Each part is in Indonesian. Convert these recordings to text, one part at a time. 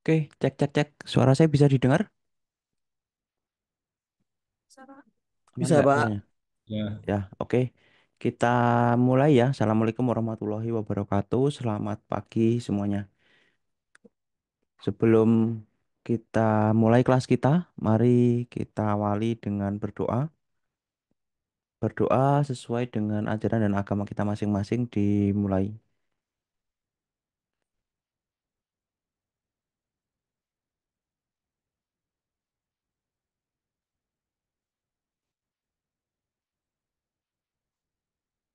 Oke, cek cek cek. Suara saya bisa didengar? Aman Bisa, nggak Pak. suaranya? Ya. Ya, oke. Kita mulai ya. Assalamualaikum warahmatullahi wabarakatuh. Selamat pagi semuanya. Sebelum kita mulai kelas kita, mari kita awali dengan berdoa. Berdoa sesuai dengan ajaran dan agama kita masing-masing dimulai.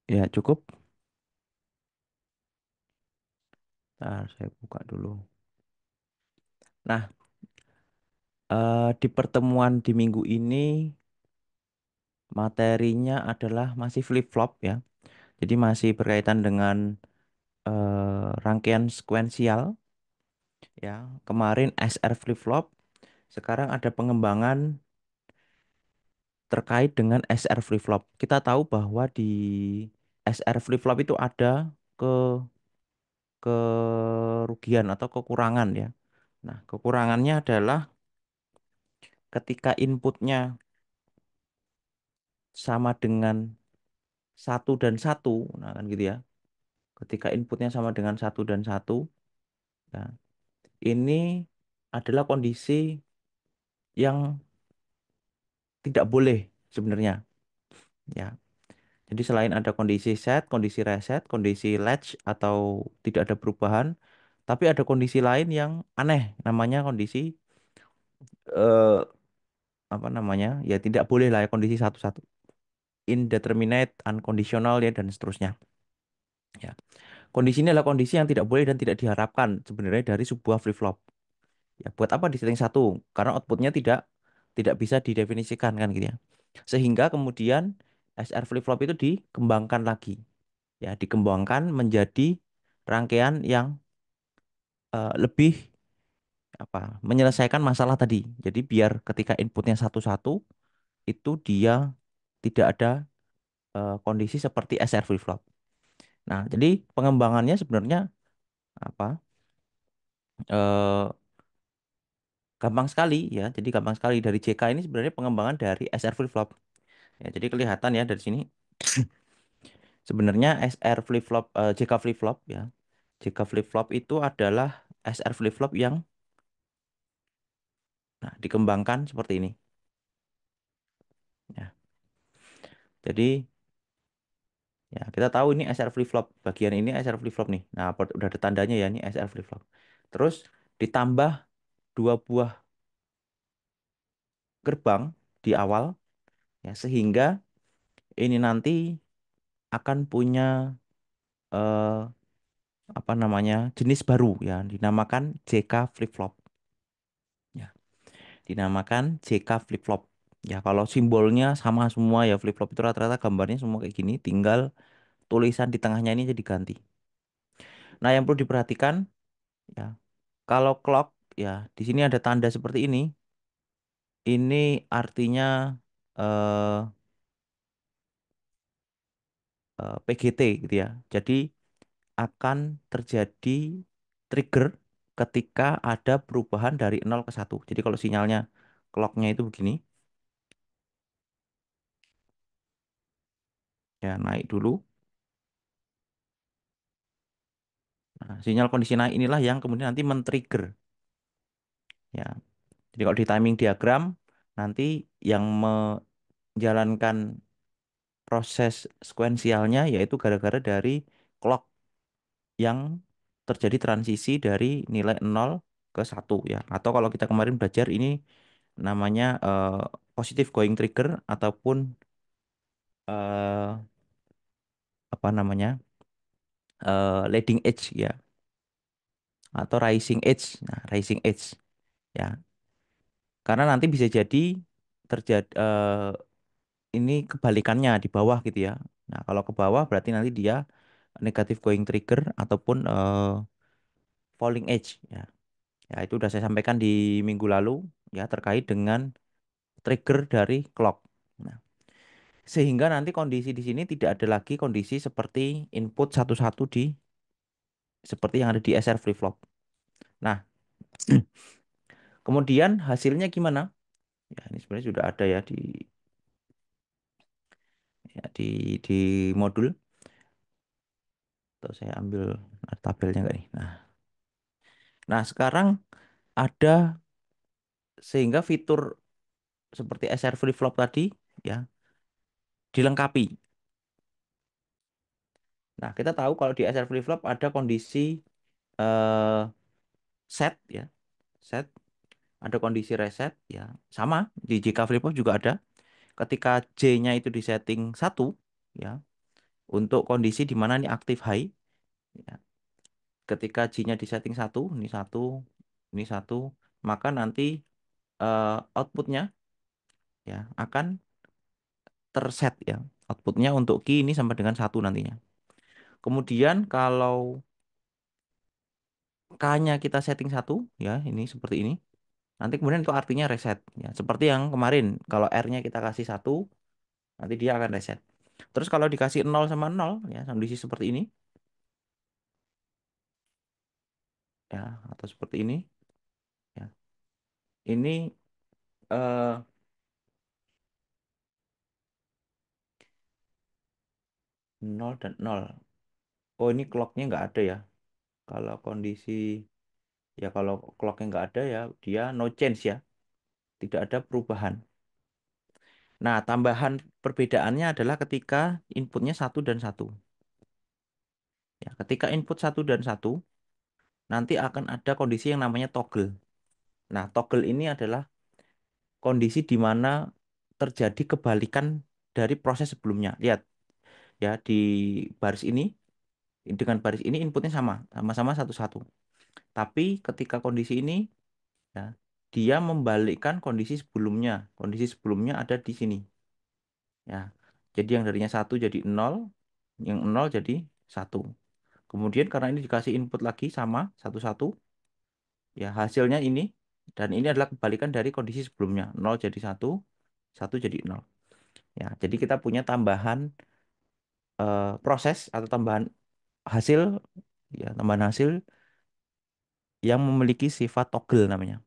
Ya, cukup. Ntar saya buka dulu. Nah, di pertemuan di minggu ini materinya adalah masih flip-flop ya. Jadi masih berkaitan dengan rangkaian sekuensial ya. Kemarin SR flip-flop, sekarang ada pengembangan terkait dengan SR flip-flop. Kita tahu bahwa di SR flip-flop itu ada ke kerugian atau kekurangan ya. Nah, kekurangannya adalah ketika inputnya sama dengan satu dan satu, nah kan gitu ya. Ketika inputnya sama dengan satu dan satu, ya, ini adalah kondisi yang tidak boleh sebenarnya. Ya, jadi selain ada kondisi set, kondisi reset, kondisi latch atau tidak ada perubahan, tapi ada kondisi lain yang aneh, namanya kondisi eh, apa namanya? Ya tidak boleh lah ya kondisi satu-satu. Indeterminate, unconditional ya dan seterusnya. Ya. Kondisi ini adalah kondisi yang tidak boleh dan tidak diharapkan sebenarnya dari sebuah flip-flop. Ya, buat apa di setting satu? Karena outputnya tidak bisa didefinisikan kan gitu ya. Sehingga kemudian SR flip-flop itu dikembangkan lagi. Ya, dikembangkan menjadi rangkaian yang lebih apa menyelesaikan masalah tadi. Jadi biar ketika inputnya satu-satu itu dia tidak ada kondisi seperti SR flip-flop. Nah, jadi pengembangannya sebenarnya apa eh, gampang sekali ya. Jadi gampang sekali dari JK ini sebenarnya pengembangan dari SR flip-flop. Ya, jadi kelihatan ya dari sini sebenarnya SR flip-flop JK flip-flop ya. JK flip-flop itu adalah SR flip-flop yang nah, dikembangkan seperti ini. Ya. Jadi ya kita tahu ini SR flip-flop. Bagian ini SR flip-flop nih. Nah, udah ada tandanya ya ini SR flip-flop. Terus ditambah dua buah gerbang di awal ya sehingga ini nanti akan punya eh, apa namanya jenis baru ya dinamakan JK flip-flop. Ya, dinamakan JK flip-flop. Ya, kalau simbolnya sama semua ya flip-flop itu rata-rata gambarnya semua kayak gini, tinggal tulisan di tengahnya ini jadi ganti. Nah, yang perlu diperhatikan ya, kalau clock ya di sini ada tanda seperti ini. Ini artinya eh, PGT gitu ya. Jadi akan terjadi trigger ketika ada perubahan dari nol ke satu. Jadi kalau sinyalnya clocknya itu begini, ya naik dulu. Nah, sinyal kondisi naik inilah yang kemudian nanti men-trigger ya. Jadi kalau di timing diagram nanti yang menjalankan proses sekuensialnya yaitu gara-gara dari clock yang terjadi transisi dari nilai nol ke satu ya. Atau kalau kita kemarin belajar ini namanya positive going trigger ataupun eh, apa namanya leading edge ya atau rising edge. Nah, rising edge ya. Karena nanti bisa jadi terjadi ini kebalikannya di bawah gitu ya. Nah, kalau ke bawah berarti nanti dia negative going trigger ataupun falling edge ya. Ya, itu udah saya sampaikan di minggu lalu ya terkait dengan trigger dari clock. Nah, sehingga nanti kondisi di sini tidak ada lagi kondisi seperti input satu-satu di seperti yang ada di SR flip flop. Nah, Kemudian hasilnya gimana? Ya, ini sebenarnya sudah ada ya di modul. Atau saya ambil tabelnya nggak nih? Nah, sekarang ada sehingga fitur seperti SR flip flop tadi ya dilengkapi. Nah, kita tahu kalau di SR flip flop ada kondisi eh, set ya, set, ada kondisi reset ya. Sama di JK flip flop juga ada. Ketika J-nya itu di setting 1 ya, untuk kondisi di mana ini aktif high ya. Ketika J-nya di setting 1, ini satu, maka nanti outputnya ya akan terset ya. Outputnya untuk key ini sama dengan satu nantinya. Kemudian kalau K-nya kita setting satu ya, ini seperti ini. Nanti kemudian itu artinya reset ya. Seperti yang kemarin, kalau R-nya kita kasih satu, nanti dia akan reset. Terus kalau dikasih nol sama nol ya, kondisi seperti ini ya, atau seperti ini ya. Ini eh 0 dan nol. Oh, ini clocknya nggak ada ya. Kalau kondisi ya, kalau clocknya nggak ada ya, dia no change ya. Tidak ada perubahan. Nah, tambahan perbedaannya adalah ketika inputnya satu dan satu. Ya, ketika input satu dan satu, nanti akan ada kondisi yang namanya toggle. Nah, toggle ini adalah kondisi di mana terjadi kebalikan dari proses sebelumnya. Lihat ya, di baris ini dengan baris ini inputnya sama-sama satu-satu. Tapi ketika kondisi ini ya, dia membalikkan kondisi sebelumnya. Kondisi sebelumnya ada di sini. Ya. Jadi yang darinya satu jadi nol, yang nol jadi satu. Kemudian karena ini dikasih input lagi sama satu-satu, ya hasilnya ini dan ini adalah kebalikan dari kondisi sebelumnya. Nol jadi satu, satu jadi nol. Ya, jadi kita punya tambahan proses atau tambahan hasil, ya tambahan hasil yang memiliki sifat toggle namanya.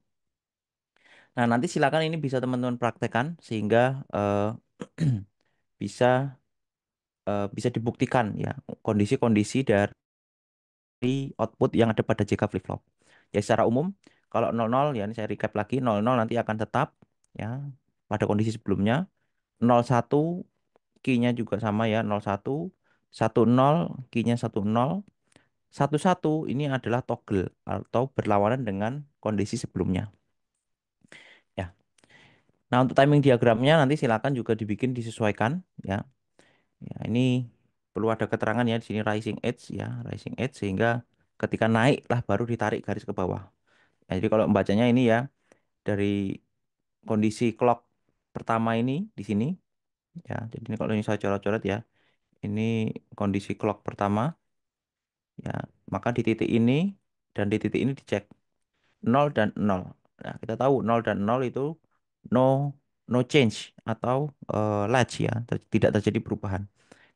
Nah, nanti silakan ini bisa teman-teman praktekkan sehingga bisa bisa dibuktikan ya kondisi-kondisi dari output yang ada pada JK flip-flop. Ya secara umum kalau 00 ya ini saya recap lagi 00 nanti akan tetap ya pada kondisi sebelumnya. 01 key-nya juga sama ya 01, 10 key-nya 10, 11 ini adalah toggle atau berlawanan dengan kondisi sebelumnya. Ya. Nah, untuk timing diagramnya nanti silakan juga dibikin disesuaikan ya. Ya, ini perlu ada keterangan ya di sini rising edge ya, rising edge sehingga ketika naik lah baru ditarik garis ke bawah. Ya, jadi kalau membacanya ini ya dari kondisi clock pertama ini di sini ya. Jadi ini kalau ini saya coret-coret ya. Ini kondisi clock pertama ya. Maka di titik ini dan di titik ini dicek nol dan nol. Nah, kita tahu nol dan nol itu no no change atau latch ya, tidak terjadi perubahan.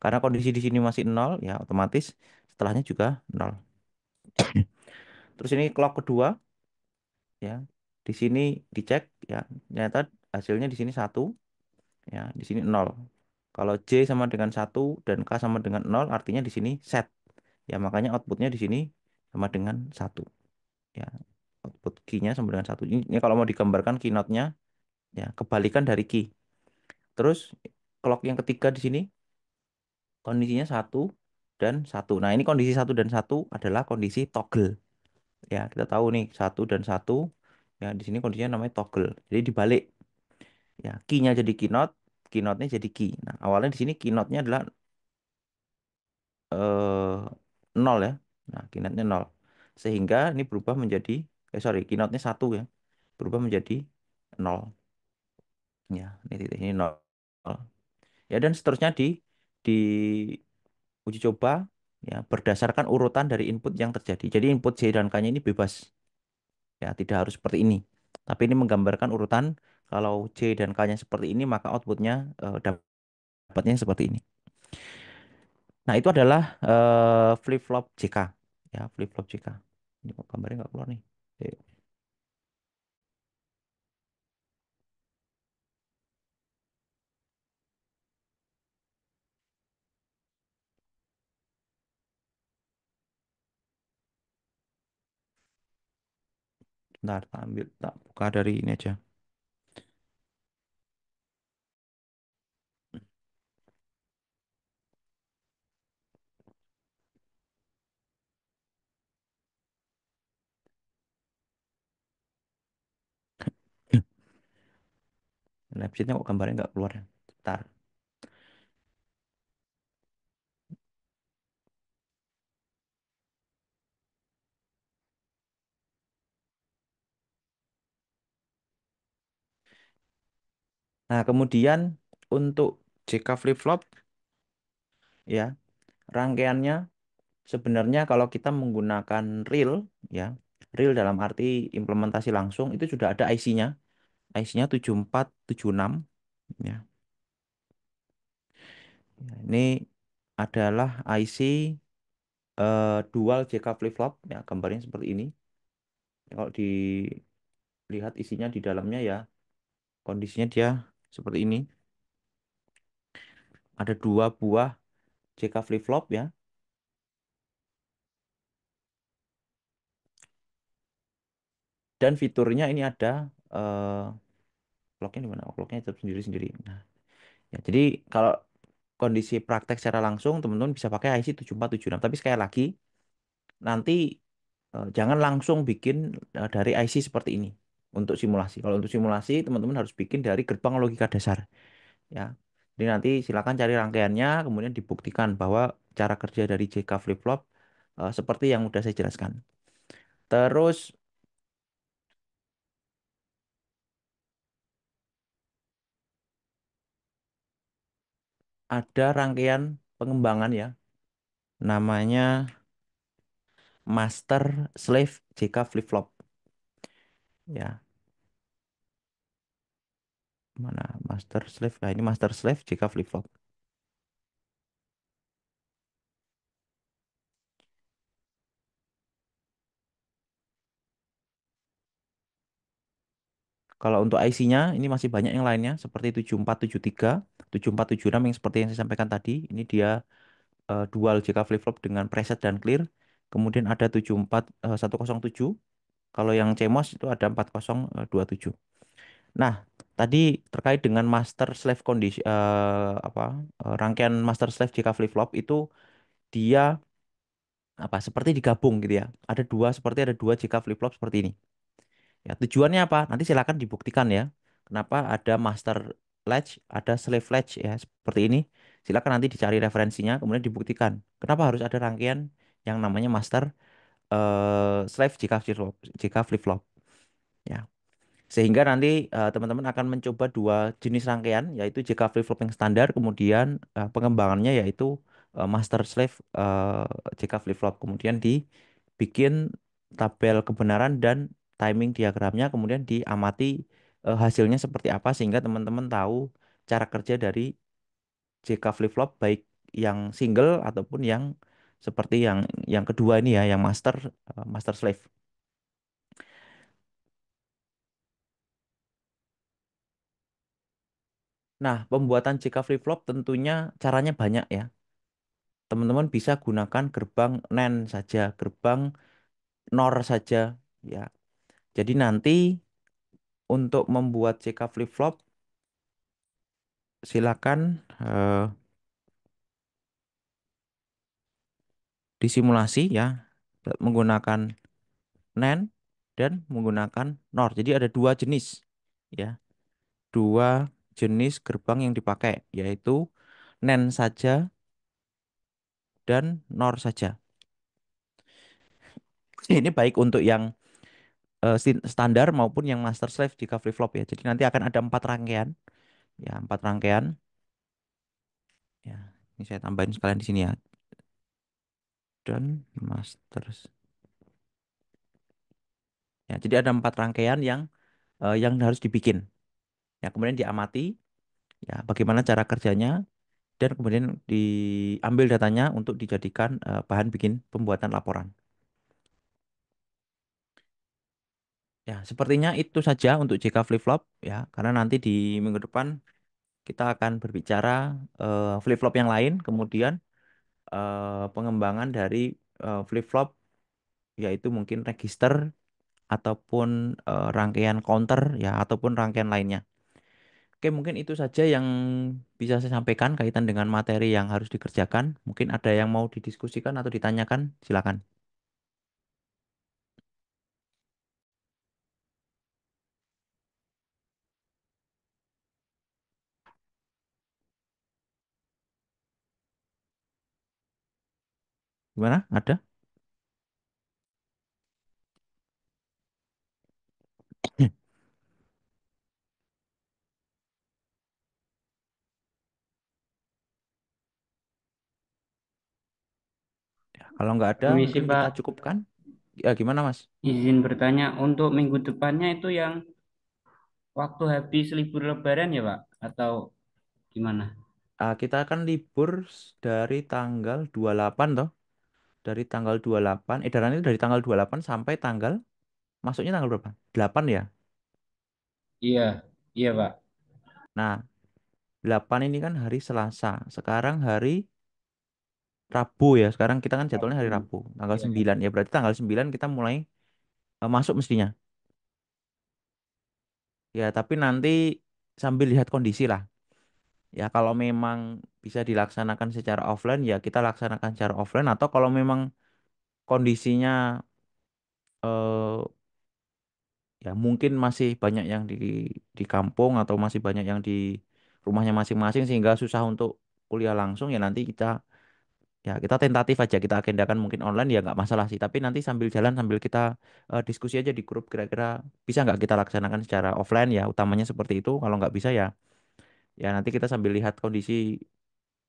Karena kondisi di sini masih nol ya, otomatis setelahnya juga nol. Terus ini clock kedua ya. Di sini dicek ya, ternyata hasilnya di sini satu ya, di sini nol. Kalau J sama dengan satu dan K sama dengan nol, artinya di sini set. Ya, makanya outputnya di sini sama dengan satu. Ya, output key-nya sama dengan satu. Ini kalau mau digambarkan keynote-nya, ya kebalikan dari key. Terus clock yang ketiga di sini kondisinya satu dan satu. Nah, ini kondisi satu dan satu adalah kondisi toggle. Ya, kita tahu nih satu dan satu. Ya, di sini kondisinya namanya toggle. Jadi dibalik. Ya, key-nya jadi keynote, keynote-nya jadi key. Nah, awalnya di sini keynote-nya adalah eh, nol ya. Nah, keynote-nya nol. Sehingga ini berubah menjadi, keynote-nya satu ya. Berubah menjadi nol. Ya, ini titik ini nol. Ya, dan seterusnya di uji coba ya berdasarkan urutan dari input yang terjadi. Jadi input C dan K-nya ini bebas. Ya, tidak harus seperti ini. Tapi ini menggambarkan urutan kalau C dan K-nya seperti ini maka outputnya dapatnya seperti ini. Nah, itu adalah flip-flop JK. Ya, flip-flop JK. Ini kok gambarnya nggak keluar nih. Oke. Ntar tak ambil, tak buka dari ini aja. Websitenya kok gambarnya nggak keluar ya? Bentar. Nah, kemudian untuk JK flip-flop ya, rangkaiannya sebenarnya kalau kita menggunakan real ya, real dalam arti implementasi langsung itu sudah ada IC-nya. IC-nya 7476 ya. Ya, ini adalah IC dual JK flip-flop ya, gambarnya seperti ini. Kalau dilihat isinya di dalamnya ya, kondisinya dia seperti ini. Ada dua buah JK flip-flop ya. Dan fiturnya ini ada clocknya di mana? Oh, clocknya tetap sendiri-sendiri. Nah, ya, jadi kalau kondisi praktek secara langsung teman-teman bisa pakai IC 7476. Tapi sekali lagi nanti jangan langsung bikin dari IC seperti ini untuk simulasi. Kalau untuk simulasi teman-teman harus bikin dari gerbang logika dasar ya. Jadi nanti silakan cari rangkaiannya kemudian dibuktikan bahwa cara kerja dari JK flip-flop seperti yang udah saya jelaskan. Terus ada rangkaian pengembangan ya, namanya master slave JK flip-flop ya. Mana master slave? Nah, ini master slave JK flip-flop. Kalau untuk IC-nya ini masih banyak yang lainnya seperti 7473, 7476 yang seperti yang saya sampaikan tadi. Ini dia dual JK flip-flop dengan preset dan clear. Kemudian ada 74107. Kalau yang CMOS itu ada 4027. Nah, tadi terkait dengan master slave kondisi rangkaian master slave JK flip-flop itu dia seperti digabung gitu ya. Ada dua JK flip-flop seperti ini. Ya, tujuannya apa? Nanti silakan dibuktikan ya. Kenapa ada master latch, ada slave latch ya seperti ini. Silakan nanti dicari referensinya, kemudian dibuktikan. Kenapa harus ada rangkaian yang namanya master slave jika flip-flop ya. Sehingga nanti teman-teman akan mencoba dua jenis rangkaian yaitu JK flip-flop yang standar, kemudian pengembangannya yaitu master slave JK flip-flop. Kemudian dibikin tabel kebenaran dan timing diagramnya, kemudian diamati hasilnya seperti apa sehingga teman-teman tahu cara kerja dari JK flip-flop baik yang single ataupun yang seperti yang kedua ini ya, yang master slave. Nah, pembuatan JK flip-flop tentunya caranya banyak ya. Teman-teman bisa gunakan gerbang NAND saja, gerbang NOR saja ya. Jadi nanti untuk membuat CK flip-flop silakan disimulasi ya menggunakan NAND dan menggunakan NOR. Jadi ada dua jenis ya, dua jenis gerbang yang dipakai yaitu NAND saja dan NOR saja. Ini baik untuk yang standar maupun yang master slave jika flip-flop ya. Jadi nanti akan ada empat rangkaian. Ya, empat rangkaian. Ya, ini saya tambahin sekalian di sini ya. Dan masters. Ya, jadi ada empat rangkaian yang harus dibikin. Ya, kemudian diamati ya bagaimana cara kerjanya dan kemudian diambil datanya untuk dijadikan bahan bikin pembuatan laporan. Ya, sepertinya itu saja untuk JK flip-flop ya, karena nanti di minggu depan kita akan berbicara flip-flop yang lain, kemudian pengembangan dari flip-flop yaitu mungkin register ataupun rangkaian counter ya ataupun rangkaian lainnya. Oke, mungkin itu saja yang bisa saya sampaikan kaitan dengan materi yang harus dikerjakan. Mungkin ada yang mau didiskusikan atau ditanyakan, silakan. Gimana? Ada? Kalau nggak ada, Permisi mungkin kita Pak, cukupkan. Ya, gimana, Mas? izin bertanya untuk minggu depannya itu yang waktu habis libur Lebaran ya Pak? Atau gimana? Kita akan libur dari tanggal 28 toh. Dari tanggal 28, edaran itu dari tanggal 28 sampai tanggal, masuknya tanggal berapa? 8 ya? Iya, iya Pak. Nah, 8 ini kan hari Selasa. Sekarang hari Rabu ya. Sekarang kita kan jadwalnya hari Rabu. Rabu. Tanggal Iya, 9. Ya berarti tanggal 9 kita mulai masuk mestinya. Ya, tapi nanti sambil lihat kondisi lah. Ya, kalau memang bisa dilaksanakan secara offline, ya kita laksanakan secara offline. Atau kalau memang kondisinya eh, ya mungkin masih banyak yang di kampung atau masih banyak yang di rumahnya masing-masing sehingga susah untuk kuliah langsung, ya nanti kita tentatif aja kita agendakan mungkin online ya nggak masalah sih, tapi nanti sambil jalan sambil kita diskusi aja di grup kira-kira bisa nggak kita laksanakan secara offline ya, utamanya seperti itu. Kalau nggak bisa ya nanti kita sambil lihat kondisi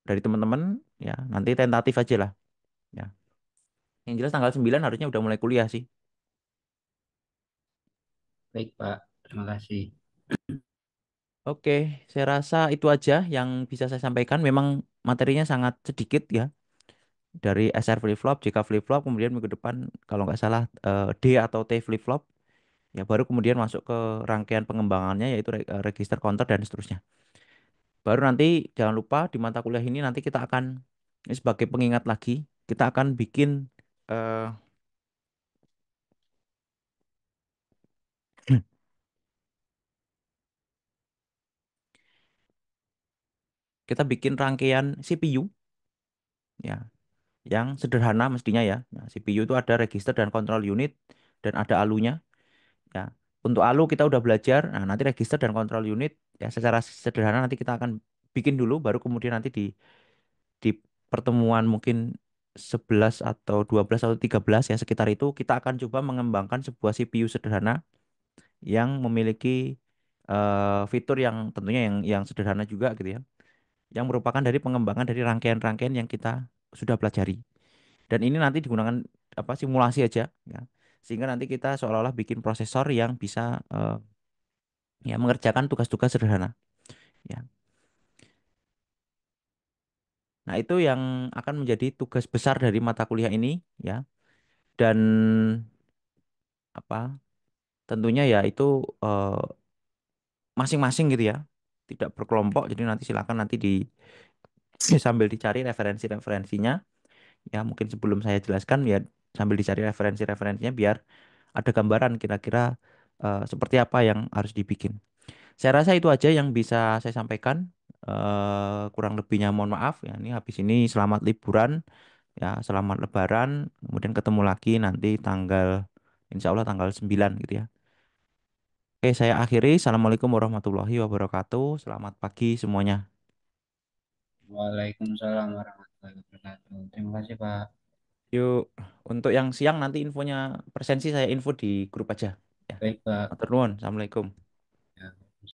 dari teman-teman, ya nanti tentatif aja lah ya. Yang jelas tanggal 9 harusnya udah mulai kuliah sih. Baik Pak, terima kasih. Oke, saya rasa itu aja yang bisa saya sampaikan. Memang materinya sangat sedikit ya. Dari SR flip flop, JK flip flop, kemudian minggu depan kalau nggak salah D atau T flip flop. Ya baru kemudian masuk ke rangkaian pengembangannya yaitu register counter dan seterusnya. Baru nanti jangan lupa di mata kuliah ini nanti kita akan, ini sebagai pengingat lagi, kita akan bikin eh, kita bikin rangkaian CPU ya yang sederhana mestinya ya. Nah, CPU itu ada register dan control unit dan ada alunya ya. Untuk alu kita udah belajar. Nah, nanti register dan control unit ya secara sederhana nanti kita akan bikin dulu, baru kemudian nanti di pertemuan mungkin 11 atau 12 atau 13 ya sekitar itu kita akan coba mengembangkan sebuah CPU sederhana yang memiliki fitur yang tentunya yang sederhana juga gitu ya, yang merupakan dari pengembangan dari rangkaian-rangkaian yang kita sudah pelajari. Dan ini nanti digunakan apa simulasi aja ya. Sehingga nanti kita seolah-olah bikin prosesor yang bisa ya mengerjakan tugas-tugas sederhana ya. Nah, itu yang akan menjadi tugas besar dari mata kuliah ini ya. Dan apa tentunya ya itu eh, masing-masing gitu ya, tidak berkelompok. Jadi nanti silakan nanti di sambil dicari referensi-referensinya ya, mungkin sebelum saya jelaskan ya sambil dicari referensi-referensinya biar ada gambaran kira-kira seperti apa yang harus dibikin. Saya rasa itu aja yang bisa saya sampaikan. Kurang lebihnya mohon maaf ya. Ini habis ini selamat liburan ya, selamat Lebaran. Kemudian ketemu lagi nanti tanggal, insya Allah tanggal 9 gitu ya. Oke, saya akhiri. Assalamualaikum warahmatullahi wabarakatuh. Selamat pagi semuanya. Waalaikumsalam warahmatullahi wabarakatuh. Terima kasih Pak. Yuk, untuk yang siang nanti infonya presensi saya info di grup aja. Ya, Baik Pak. matur nuwun. Assalamualaikum.